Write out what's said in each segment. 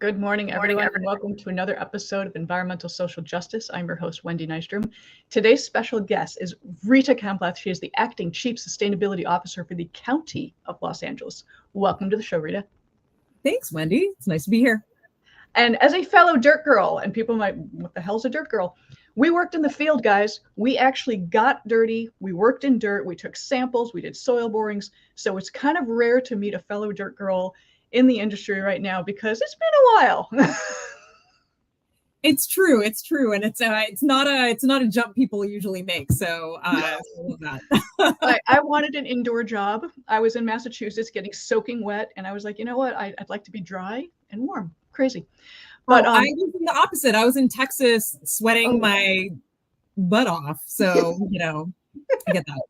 Good morning, everyone, and welcome to another episode of Environmental Social Justice. I'm your host, 𝑤𝒒𝒐𝒍𝒆. Today's special guest is Rita Kampalath. She is the Acting Chief Sustainability Officer for the County of Los Angeles. Welcome to the show, Rita. Thanks, Wendy. It's nice to be here. And as a fellow dirt girl, and people might, what the hell's a dirt girl? We worked in the field, guys. We actually got dirty. We worked in dirt. We took samples. We did soil borings. So it's kind of rare to meet a fellow dirt girl in the industry right now because it's been a while. It's true, and it's not a jump people usually make. So I love that. I wanted an indoor job. I was in Massachusetts getting soaking wet, and I was like, you know what? I'd like to be dry and warm. Crazy. But I was in the opposite. I was in Texas sweating my butt off. So I get that.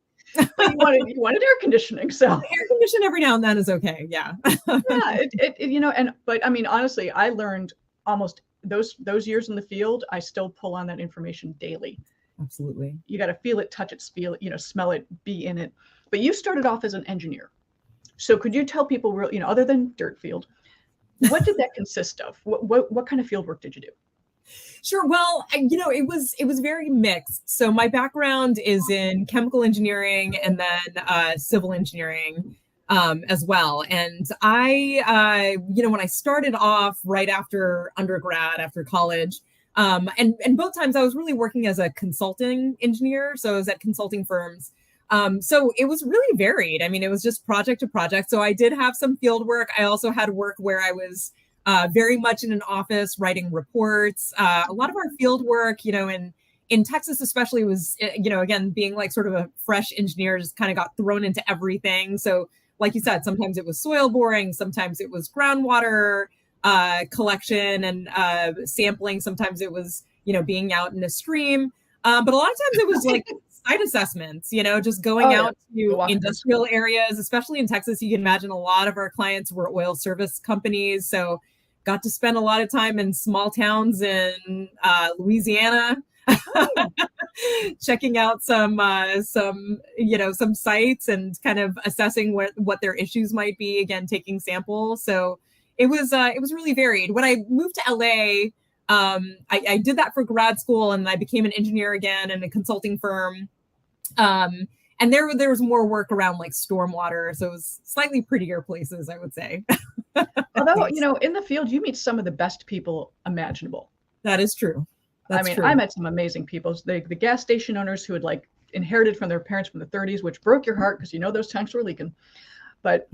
But you wanted air conditioning, so air condition every now and then is okay. Yeah. Yeah. But I mean, honestly, I learned almost those years in the field. I still pull on that information daily. Absolutely. You got to feel it, touch it, feel it, smell it, be in it. But you started off as an engineer. So could you tell people, other than dirt field, what did that consist of? What kind of field work did you do? Sure. Well, it was very mixed. So my background is in chemical engineering and then civil engineering as well. And I, when I started off right after undergrad, after college, and both times I was really working as a consulting engineer. So I was at consulting firms. So it was really varied. I mean, it was just project to project. So I did have some field work. I also had work where I was very much in an office writing reports. A lot of our field work, in Texas especially was, again, being like sort of a fresh engineer, just kind of got thrown into everything. So like you said, sometimes it was soil boring, sometimes it was groundwater collection and sampling. Sometimes it was, being out in a stream. But a lot of times it was like site assessments, just going out to industrial areas, especially in Texas. You can imagine a lot of our clients were oil service companies. So got to spend a lot of time in small towns in Louisiana, checking out some sites and kind of assessing what their issues might be. Again, taking samples. So it was really varied. When I moved to LA, I did that for grad school, and I became an engineer again in a consulting firm. And there was more work around like stormwater, so it was slightly prettier places, I would say. Although, in the field, you meet some of the best people imaginable. That is true. That's true. I met some amazing people. The gas station owners who had inherited from their parents from the 30s, which broke your heart because those tanks were leaking. But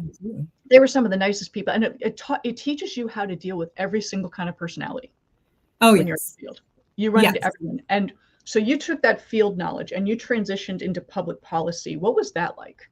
they were some of the nicest people, and it teaches you how to deal with every single kind of personality. Oh, when you're in the field, you run into everyone. And so you took that field knowledge and you transitioned into public policy. What was that like?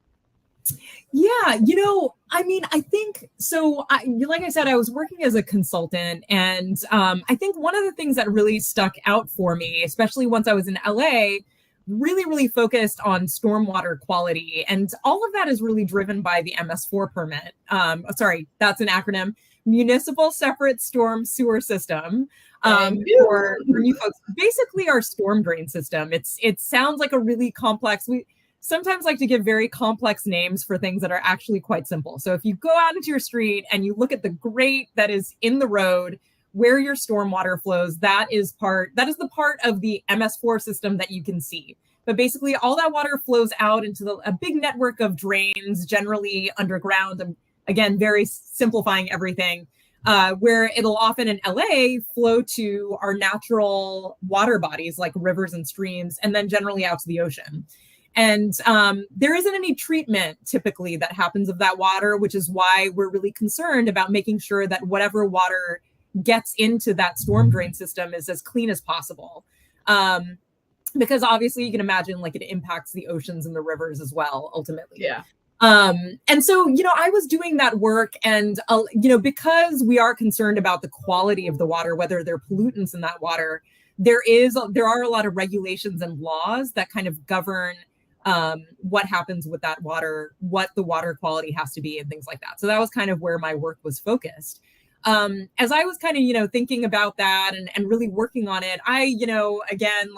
Yeah, I think so. Like I said, I was working as a consultant, and I think one of the things that really stuck out for me, especially once I was in LA, really, really focused on stormwater quality. And all of that is really driven by the MS4 permit. That's an acronym. Municipal Separate Storm Sewer System. For you folks, basically our storm drain system. It sounds like a really complex. We sometimes like to give very complex names for things that are actually quite simple. So if you go out into your street and you look at the grate that is in the road where your stormwater flows, that is the part of the MS4 system that you can see. But basically all that water flows out into a big network of drains, generally underground. And again, very simplifying everything, where it'll often in LA flow to our natural water bodies like rivers and streams, and then generally out to the ocean. And there isn't any treatment typically that happens of that water, which is why we're really concerned about making sure that whatever water gets into that storm drain system is as clean as possible. Because obviously you can imagine it impacts the oceans and the rivers as well, ultimately. Yeah. And so, I was doing that work, and, because we are concerned about the quality of the water, whether there are pollutants in that water, there are a lot of regulations and laws that kind of govern what happens with that water, what the water quality has to be and things like that. So that was kind of where my work was focused. As I was kind of, thinking about that and really working on it, I, again,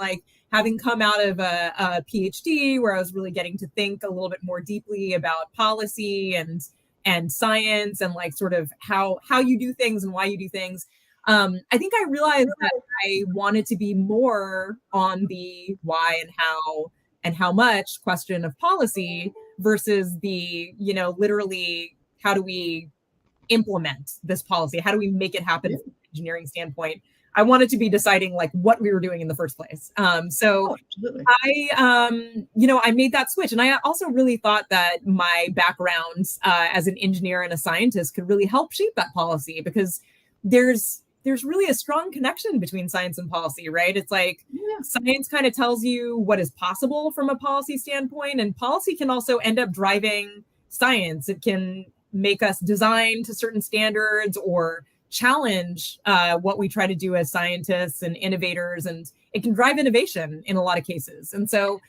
having come out of a PhD where I was really getting to think a little bit more deeply about policy and science and sort of how you do things and why you do things. I think I realized that I wanted to be more on the why and how much question of policy versus the, literally, how do we implement this policy? How do we make it happen from an engineering standpoint? I wanted to be deciding like what we were doing in the first place. So I made that switch. And I also really thought that my background as an engineer and a scientist could really help shape that policy, because there's really a strong connection between science and policy, right? It's like science kind of tells you what is possible from a policy standpoint, and policy can also end up driving science. It can make us design to certain standards or challenge what we try to do as scientists and innovators, and it can drive innovation in a lot of cases. And so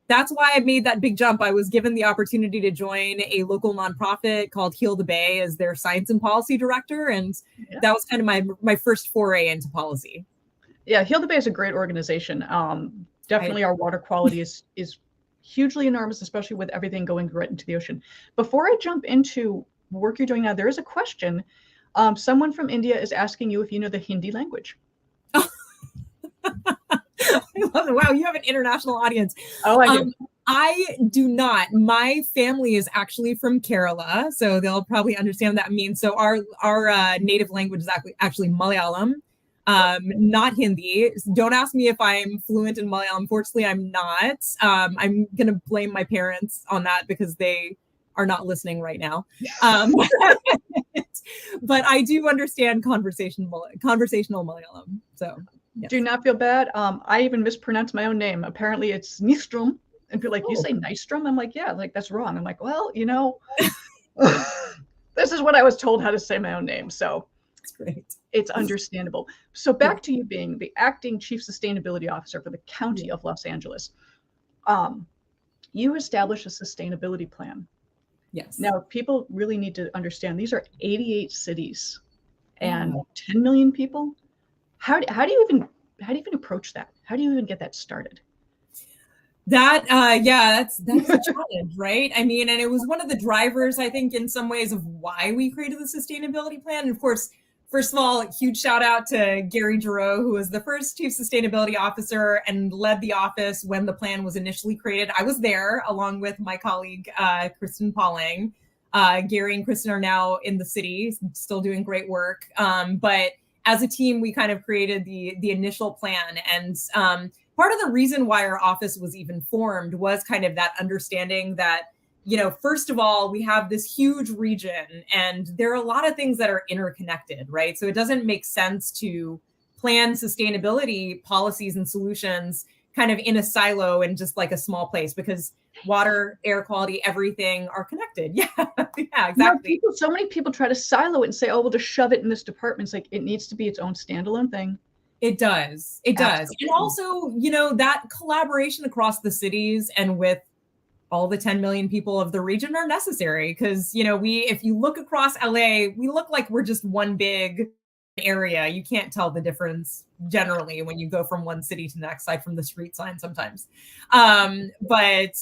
that's why I made that big jump. I was given the opportunity to join a local nonprofit called 𝒉𝒂𝒏𝒈 as their science and policy director, and that was kind of my first foray into policy. Yeah, 𝒉𝒂𝒏𝒈 is a great organization. Definitely, our water quality is hugely enormous, especially with everything going right into the ocean. Before I jump into work you're doing now, there is a question. Someone from India is asking you if you know the Hindi language. I love it. Wow, you have an international audience. Oh, I do. I do not. My family is actually from Kerala, so they'll probably understand what that means. So our native language is actually Malayalam, not Hindi. Don't ask me if I'm fluent in Malayalam. Unfortunately, I'm not. I'm going to blame my parents on that because they are not listening right now. But I do understand conversational Malayalam. So yes. Do not feel bad. I even mispronounced my own name. Apparently it's Nystrom. And people are like, you say Nystrom? I'm like, yeah, like that's wrong. I'm like, well, this is what I was told how to say my own name. So that's great. It's understandable. So back to you being the acting chief sustainability officer for the County of Los Angeles. You established a sustainability plan. Yes. Now, people really need to understand these are 88 cities and 10 million people. How do you even approach that? How do you even get that started? That's a challenge, right? I mean, and it was one of the drivers, I think, in some ways of why we created the sustainability plan. And of course, first of all, huge shout out to Gary Giroux, who was the first chief sustainability officer and led the office when the plan was initially created. I was there along with my colleague, Kristen Pauling. Gary and Kristen are now in the city, still doing great work. But as a team, we kind of created the initial plan. And part of the reason why our office was even formed was kind of that understanding that, first of all, we have this huge region and there are a lot of things that are interconnected, right? So it doesn't make sense to plan sustainability policies and solutions kind of in a silo and just like a small place, because water, air quality, everything are connected. Yeah, exactly. So many people try to silo it and say, oh, we'll just shove it in this department. It's like, it needs to be its own standalone thing. It does. It does. And also, that collaboration across the cities and with all the 10 million people of the region are necessary, because, if you look across LA, we look like we're just one big area. You can't tell the difference generally when you go from one city to the next, aside from the street sign sometimes. But it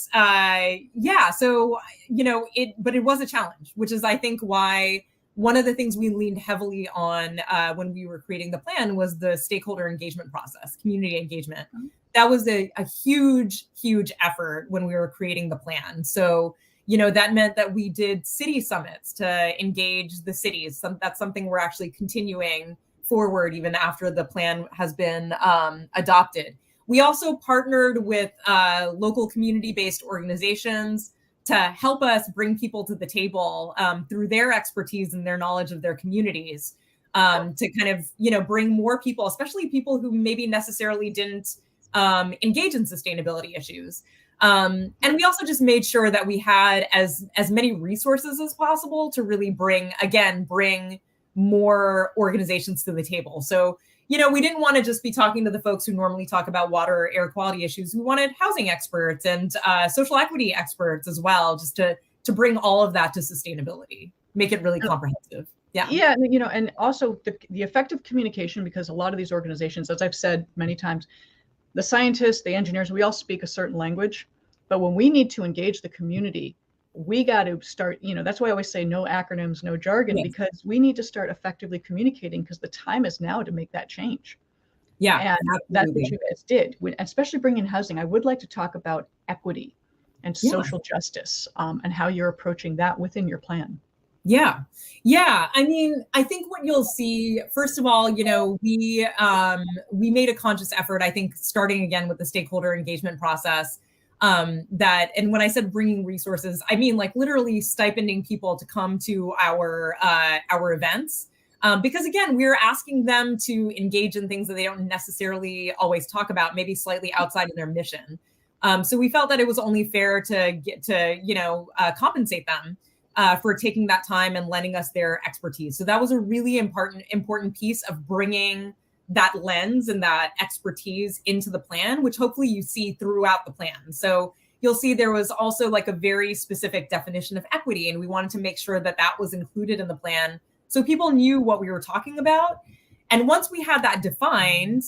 was a challenge, which is, I think, why one of the things we leaned heavily on when we were creating the plan was the stakeholder engagement process, community engagement. That was a huge, huge effort when we were creating the plan. So, that meant that we did city summits to engage the cities. That's something we're actually continuing forward even after the plan has been adopted. We also partnered with local community-based organizations to help us bring people to the table through their expertise and their knowledge of their communities, to kind of, bring more people, especially people who maybe necessarily didn't engage in sustainability issues. And we also just made sure that we had as many resources as possible to really bring more organizations to the table. So, we didn't want to just be talking to the folks who normally talk about water or air quality issues. We wanted housing experts and social equity experts as well, just to bring all of that to sustainability, make it really comprehensive. Yeah. Yeah. And also the effective communication, because a lot of these organizations, as I've said many times, the scientists, the engineers, we all speak a certain language, but when we need to engage the community, we got to start, that's why I always say no acronyms, no jargon, Yes. because we need to start effectively communicating, because the time is now to make that change. Yeah, And that's what absolutely. you guys did, especially bringing housing. I would like to talk about equity and Yeah. social justice, and how you're approaching that within your plan. Yeah. Yeah. I mean, I think what you'll see, first of all, we made a conscious effort, I think, starting again with the stakeholder engagement process, and when I said bringing resources, I mean, like, literally stipending people to come to our events. Because again, we're asking them to engage in things that they don't necessarily always talk about, maybe slightly outside of their mission. So we felt that it was only fair to get to, compensate them for taking that time and lending us their expertise. So that was a really important piece of bringing that lens and that expertise into the plan, which hopefully you see throughout the plan. So you'll see there was also like a very specific definition of equity, and we wanted to make sure that that was included in the plan so people knew what we were talking about. And once we had that defined,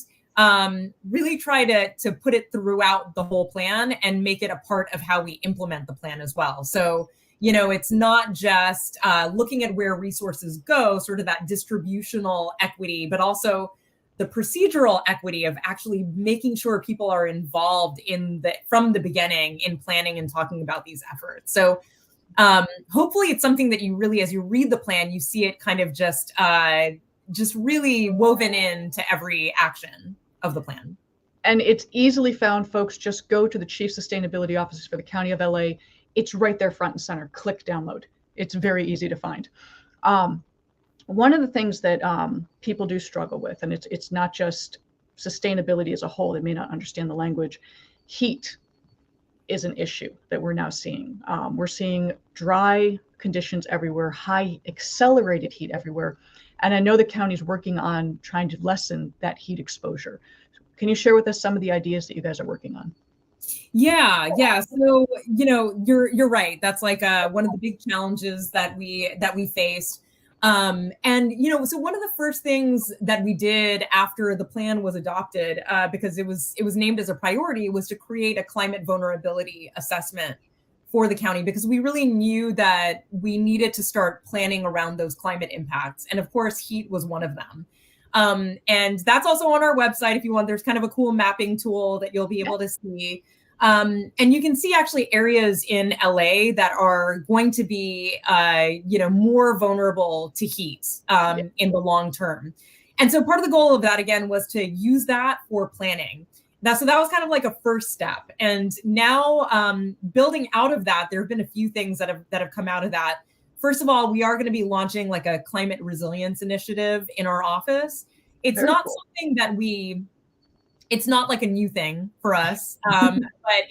really try to put it throughout the whole plan and make it a part of how we implement the plan as well. So it's not just looking at where resources go, sort of that distributional equity, but also the procedural equity of actually making sure people are involved from the beginning in planning and talking about these efforts. So hopefully it's something that you really, as you read the plan, you see it kind of just really woven into every action of the plan. And it's easily found, folks. Just go to the Chief Sustainability Offices for the County of LA. It's right there front and center. Click download. It's very easy to find. One of the things that people do struggle with, and it's not just sustainability as a whole, they may not understand the language. Heat is an issue that we're now seeing. We're seeing dry conditions everywhere, high accelerated heat everywhere. And I know the county's working on trying to lessen that heat exposure. Can you share with us some of the ideas that you guys are working on? Yeah. So, you're right. That's like one of the big challenges that we faced. So one of the first things that we did after the plan was adopted, because it was named as a priority, was to create a climate vulnerability assessment for the county, because we really knew that we needed to start planning around those climate impacts. And of course, heat was one of them. And that's also on our website if you want. There's kind of a cool mapping tool that you'll be able to see. And you can see actually areas in LA that are going to be, more vulnerable to heat in the long term. And so part of the goal of that, again, was to use that for planning. So that was kind of like a first step. And now building out of that, there have been a few things that have come out of that. First of all, we are going to be launching like a climate resilience initiative in our office. It's Very not cool. something that it's not like a new thing for us, but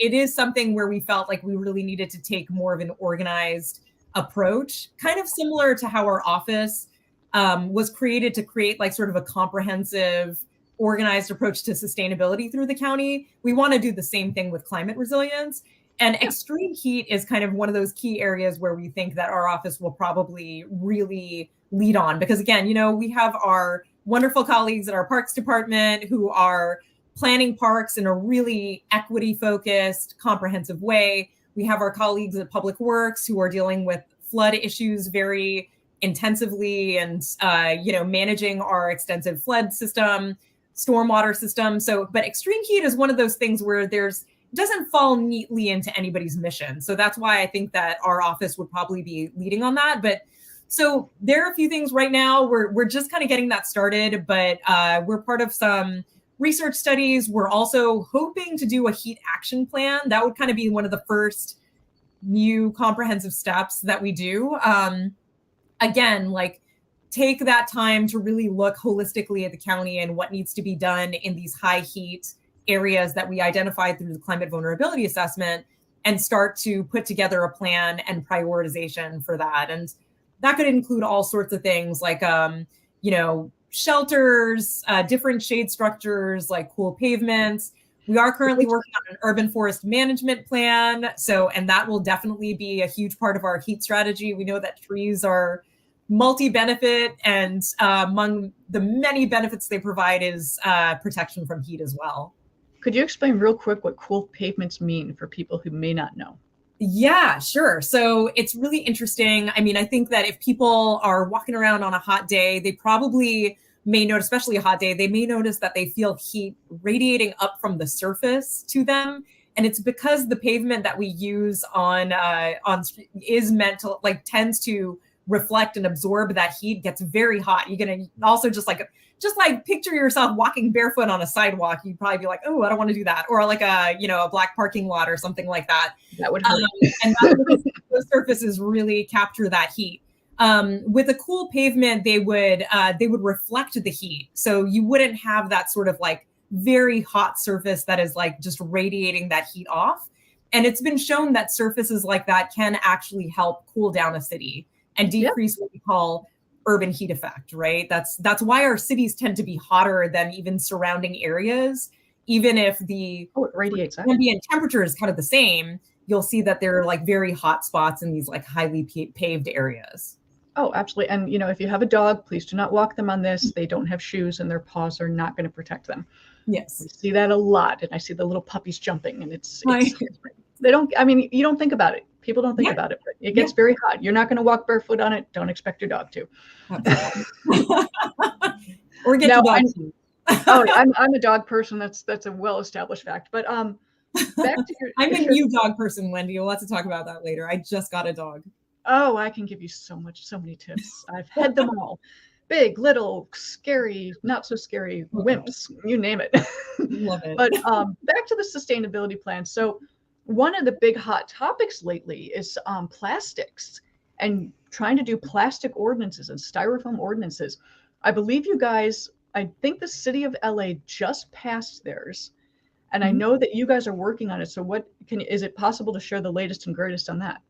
it is something where we felt like we really needed to take more of an organized approach, kind of similar to how our office was created to create like sort of a comprehensive, organized approach to sustainability through the county. We want to do the same thing with climate resilience. And extreme heat is kind of one of those key areas where we think that our office will probably really lead on. Because again, we have our wonderful colleagues at our parks department who are planning parks in a really equity-focused, comprehensive way. We have our colleagues at Public Works who are dealing with flood issues very intensively and, managing our extensive flood system, stormwater system. But extreme heat is one of those things where doesn't fall neatly into anybody's mission. So that's why I think that our office would probably be leading on that. But so there are a few things right now. We're just kind of getting that started, but we're part of some research studies. We're also hoping to do a heat action plan. That would kind of be one of the first new comprehensive steps that we do. Again, like take that time to really look holistically at the county and what needs to be done in these high heat areas that we identified through the climate vulnerability assessment, and start to put together a plan and prioritization for that. And that could include all sorts of things like, shelters, different shade structures, like cool pavements. We are currently working on an urban forest management plan. And that will definitely be a huge part of our heat strategy. We know that trees are multi-benefit, and among the many benefits they provide is protection from heat as well. Could you explain real quick what cool pavements mean for people who may not know? Yeah, sure. So it's really interesting. I mean, I think that if people are walking around on a hot day, they probably may notice, especially a hot day, they may notice that they feel heat radiating up from the surface to them. And it's because the pavement that we use on is meant to like tends to reflect and absorb that heat, gets very hot. You're gonna also just like picture yourself walking barefoot on a sidewalk. You'd probably be like, oh, I don't want to do that. Or like a black parking lot or something like that. That would hurt. And that's because those surfaces really capture that heat. With a cool pavement, they would reflect the heat. So you wouldn't have that sort of like very hot surface that is like just radiating that heat off. And it's been shown that surfaces like that can actually help cool down a city and decrease what we call urban heat effect, right? That's why our cities tend to be hotter than even surrounding areas. Even if the ambient temperature is kind of the same, you'll see that there are like very hot spots in these like highly paved areas. Oh, absolutely. And, if you have a dog, please do not walk them on this. They don't have shoes and their paws are not going to protect them. Yes. We see that a lot. And I see the little puppies jumping and they don't, I mean, you don't think about it. People don't think about it, but it gets very hot. You're not going to walk barefoot on it. Don't expect your dog to. Or get your dog to. I'm a dog person. That's a well-established fact. But back to your. I'm a new dog person, Wendy. We'll have to talk about that later. I just got a dog. Oh, I can give you so many tips. I've had them all. Big, little, scary, not so scary, wimps, you name it. Love it. But back to the sustainability plan. So one of the big hot topics lately is plastics and trying to do plastic ordinances and styrofoam ordinances. I believe you guys, I think the city of LA just passed theirs. And I know that you guys are working on it. So is it possible to share the latest and greatest on that?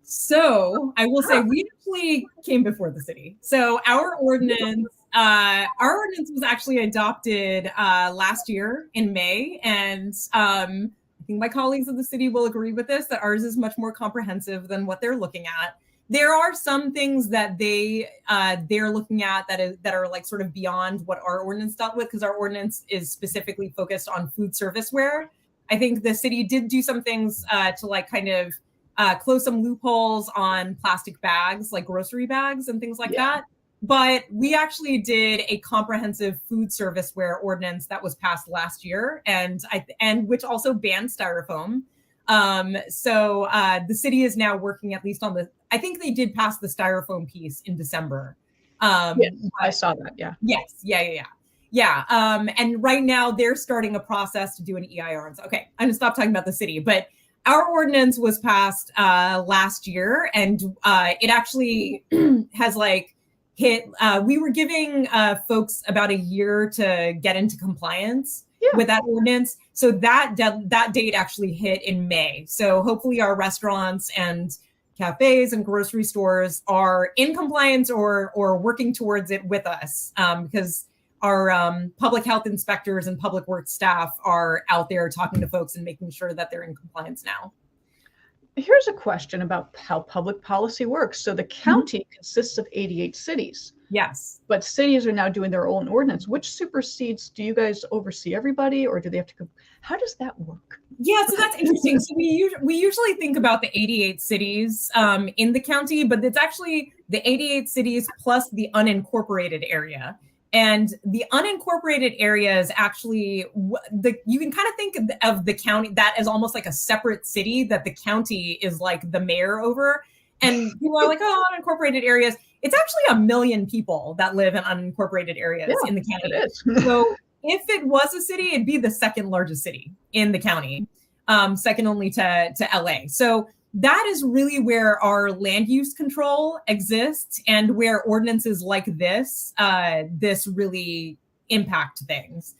So I will say we actually came before the city. So our ordinance was actually adopted last year in May. And I think my colleagues of the city will agree with this, that ours is much more comprehensive than what they're looking at. There are some things that they're looking at that are like sort of beyond what our ordinance dealt with, because our ordinance is specifically focused on food serviceware. I think the city did do some things to like kind of close some loopholes on plastic bags, like grocery bags and things like that. But we actually did a comprehensive food serviceware ordinance that was passed last year, and which also banned styrofoam. So the city is now working at least on I think they did pass the styrofoam piece in December. Yes, I saw that. Yeah. Yes. Yeah. And right now they're starting a process to do an EIR. Okay, I'm gonna stop talking about the city, but our ordinance was passed last year, and it actually has like hit. We were giving folks about a year to get into compliance with that ordinance. So that date actually hit in May. So hopefully our restaurants and cafes and grocery stores are in compliance or working towards it with us, because our public health inspectors and public works staff are out there talking to folks and making sure that they're in compliance now. Here's a question about how public policy works. So the county consists of 88 cities. Yes. But cities are now doing their own ordinance. Which supersedes? Do you guys oversee everybody, or do they have to? How does that work? Yeah, so that's interesting. So we usually think about the 88 cities in the county, but it's actually the 88 cities plus the unincorporated area. And the unincorporated area is actually you can kind of think of the county that as almost like a separate city that the county is like the mayor over. And people are like, oh, unincorporated areas. It's actually 1 million people that live in unincorporated areas in the county. It is. So if it was a city, it'd be the second largest city in the county, second only to LA. So that is really where our land use control exists, and where ordinances like this really impact things.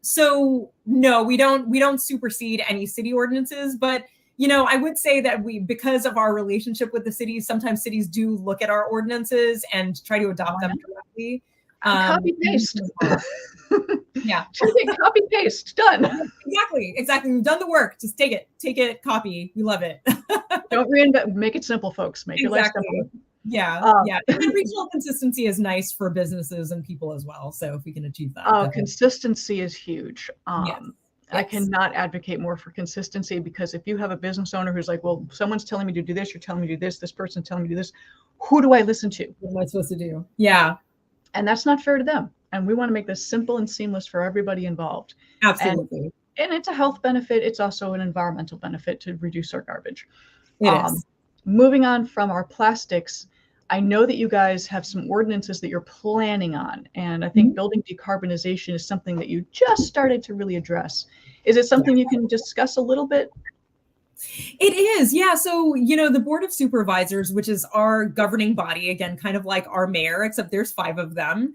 So no, we don't supersede any city ordinances, but I would say that because of our relationship with the cities, sometimes cities do look at our ordinances and try to adopt them directly. Copy paste. Yeah. Copy paste. Done. Exactly. We've done the work. Just take it, copy. We love it. Don't reinvent. Make it simple, folks. Make your life simple. Yeah. And regional consistency is nice for businesses and people as well. So if we can achieve that. Consistency is huge. Yes. I Yes. cannot advocate more for consistency, because if you have a business owner who's like, well, someone's telling me to do this, you're telling me to do this, this person's telling me to do this, who do I listen to? What am I supposed to do? Yeah, And that's not fair to them. And we want to make this simple and seamless for everybody involved. absolutely. And it's a health benefit. It's also an environmental benefit to reduce our garbage. It is. Moving on from our plastics, I know that you guys have some ordinances that you're planning on. And I think building decarbonization is something that you just started to really address. Is it something you can discuss a little bit? It is, yeah. So, the Board of Supervisors, which is our governing body, again, kind of like our mayor, except there's 5 of them.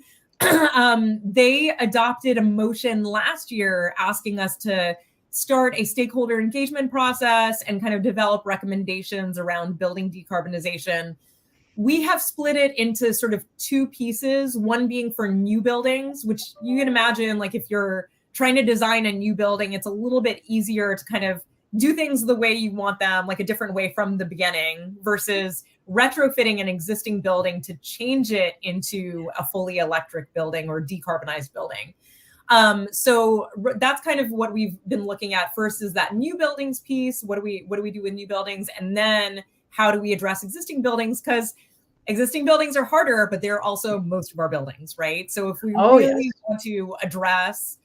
They adopted a motion last year asking us to start a stakeholder engagement process and kind of develop recommendations around building decarbonization. We have split it into sort of 2 pieces, one being for new buildings, which you can imagine, like if you're trying to design a new building, it's a little bit easier to kind of do things the way you want them, like a different way from the beginning, versus retrofitting an existing building to change it into a fully electric building or decarbonized building. So that's kind of what we've been looking at. First is that new buildings piece. What do we do with new buildings? And then how do we address existing buildings? Because existing buildings are harder, but they're also most of our buildings, right? So if we really want to address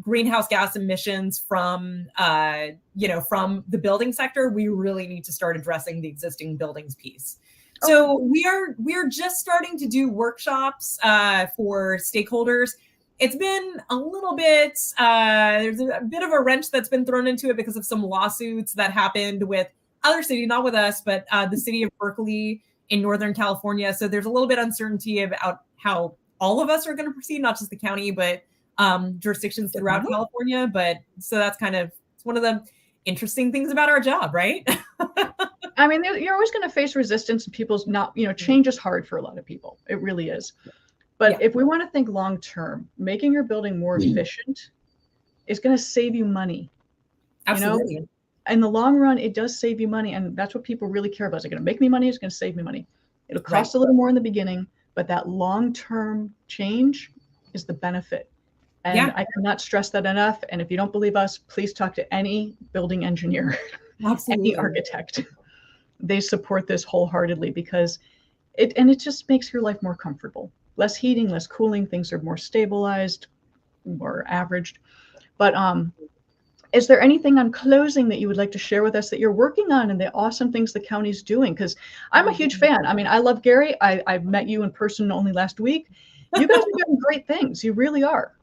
greenhouse gas emissions from the building sector, we really need to start addressing the existing buildings piece. So we are just starting to do workshops for stakeholders. It's been a little bit, there's a bit of a wrench that's been thrown into it because of some lawsuits that happened with other cities, not with us, but the city of Berkeley in Northern California. So there's a little bit of uncertainty about how all of us are going to proceed, not just the county, but jurisdictions throughout California. But so that's it's one of the interesting things about our job, right? I mean, you're always going to face resistance, and people's change is hard for a lot of people. It really is. But if we want to think long term, making your building more efficient is going to save you money. Absolutely. In the long run, it does save you money. And that's what people really care about. Is it going to make me money? It's going to save me money. It'll cost a little more in the beginning, but that long-term change is the benefit. And I cannot stress that enough. And if you don't believe us, please talk to any building engineer, any architect. They support this wholeheartedly because it just makes your life more comfortable. Less heating, less cooling, things are more stabilized, more averaged. But is there anything on closing that you would like to share with us that you're working on and the awesome things the county's doing? Because I'm a huge fan. I mean, I love Gary. I've met you in person only last week. You guys are doing great things. You really are.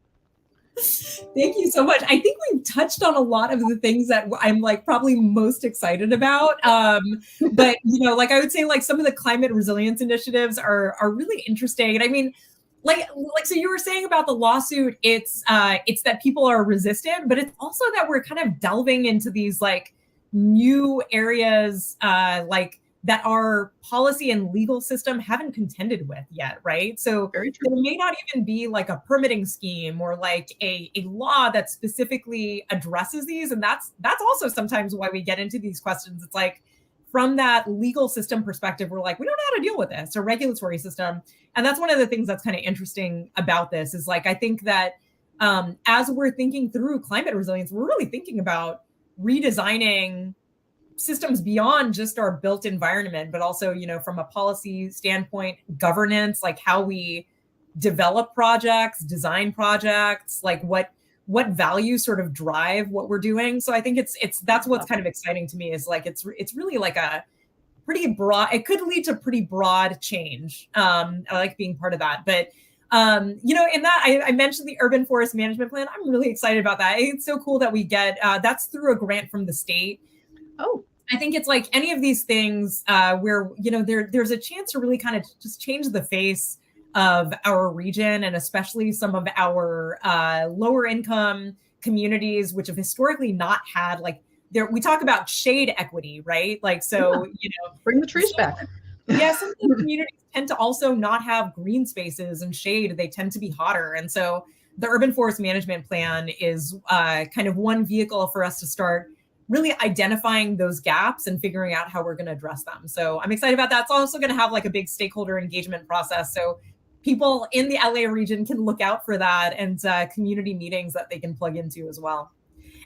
Thank you so much. I think we've touched on a lot of the things that I'm like most excited about. But like I would say, like some of the climate resilience initiatives are really interesting. And I mean, like so you were saying about the lawsuit, it's that people are resistant, but it's also that we're kind of delving into these like new areas that our policy and legal system haven't contended with yet, right? So there may not even be like a permitting scheme or like a law that specifically addresses these. And that's also sometimes why we get into these questions. It's like, from that legal system perspective, we're like, we don't know how to deal with this, or regulatory system. And that's one of the things that's kind of interesting about this is like, I think that as we're thinking through climate resilience, we're really thinking about redesigning systems beyond just our built environment, but also, from a policy standpoint, governance, like how we develop projects, design projects, like what values sort of drive what we're doing. So I think that's what's kind of exciting to me is like, it's really like a pretty broad, it could lead to pretty broad change. I like being part of that. But in that I mentioned the urban forest management plan. I'm really excited about that. It's so cool that we get, that's through a grant from the state. Oh, I think it's like any of these things where, there's a chance to really kind of just change the face of our region, and especially some of our lower income communities, which have historically not had we talk about shade equity, right? Like, so, bring the trees back. Yeah, some of the communities tend to also not have green spaces and shade. They tend to be hotter. And so the urban forest management plan is kind of one vehicle for us to start really identifying those gaps and figuring out how we're going to address them. So I'm excited about that. It's also going to have like a big stakeholder engagement process. So people in the LA region can look out for that, and community meetings that they can plug into as well.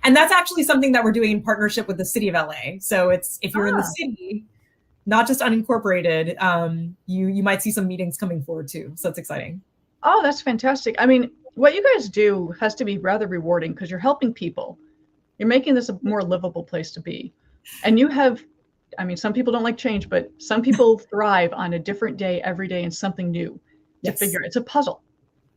And that's actually something that we're doing in partnership with the city of LA. So it's, if you're in the city, not just unincorporated, you might see some meetings coming forward too. So it's exciting. Oh, that's fantastic. I mean, what you guys do has to be rather rewarding because you're helping people. You're making this a more livable place to be. And you have, I mean, some people don't like change, but some people thrive on a different day every day and something new to figure. It's a puzzle.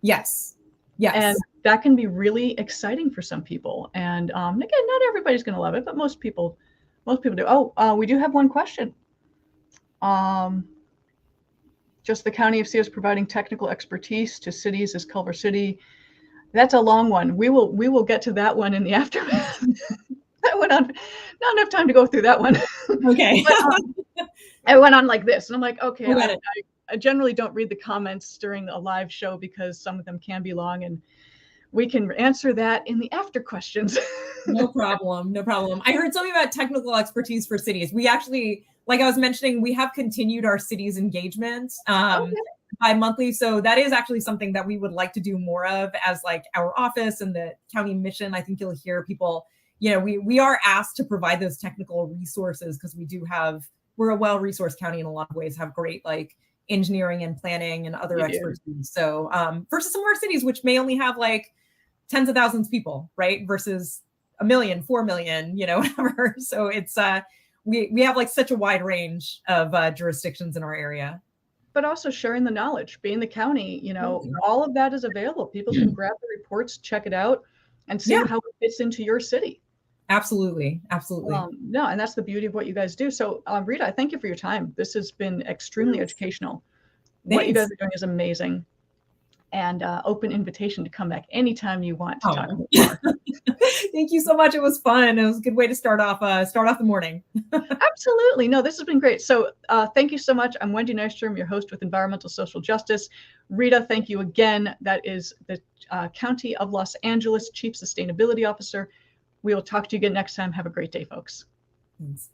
Yes. Yes. And that can be really exciting for some people. And again, not everybody's going to love it, but most people do. Oh, we do have one question. Just the county of CS providing technical expertise to cities as Culver City. That's a long one. We will get to that one in the aftermath. That went on, not enough time to go through that one. Okay. But, I went on like this, and I'm like, okay, I generally don't read the comments during a live show because some of them can be long, and we can answer that in the after questions. No problem. No problem. I heard something about technical expertise for cities. We actually, like I was mentioning, we have continued our cities engagement bi-monthly. So that is actually something that we would like to do more of as like our office and the county mission. I think you'll hear people, we are asked to provide those technical resources because we're a well-resourced county in a lot of ways, have great like engineering and planning and other expertise. So versus some of our cities, which may only have like tens of thousands of people, right? Versus 1 million, 4 million, whatever. So it's, we have like such a wide range of jurisdictions in our area. But also sharing the knowledge, being the county, all of that is available. People can grab the reports, check it out, and see how it fits into your city. Absolutely. Absolutely. No, and that's the beauty of what you guys do. So Rita, I thank you for your time. This has been extremely educational. Thanks. What you guys are doing is amazing. And open invitation to come back anytime you want to talk more. Thank you so much. It was fun. It was a good way to start off the morning. Absolutely. No, this has been great. So thank you so much. I'm Wendy Nystrom, your host with Environmental Social Justice. Rita, thank you again. That is the County of Los Angeles Chief Sustainability Officer. We will talk to you again next time. Have a great day, folks. Thanks.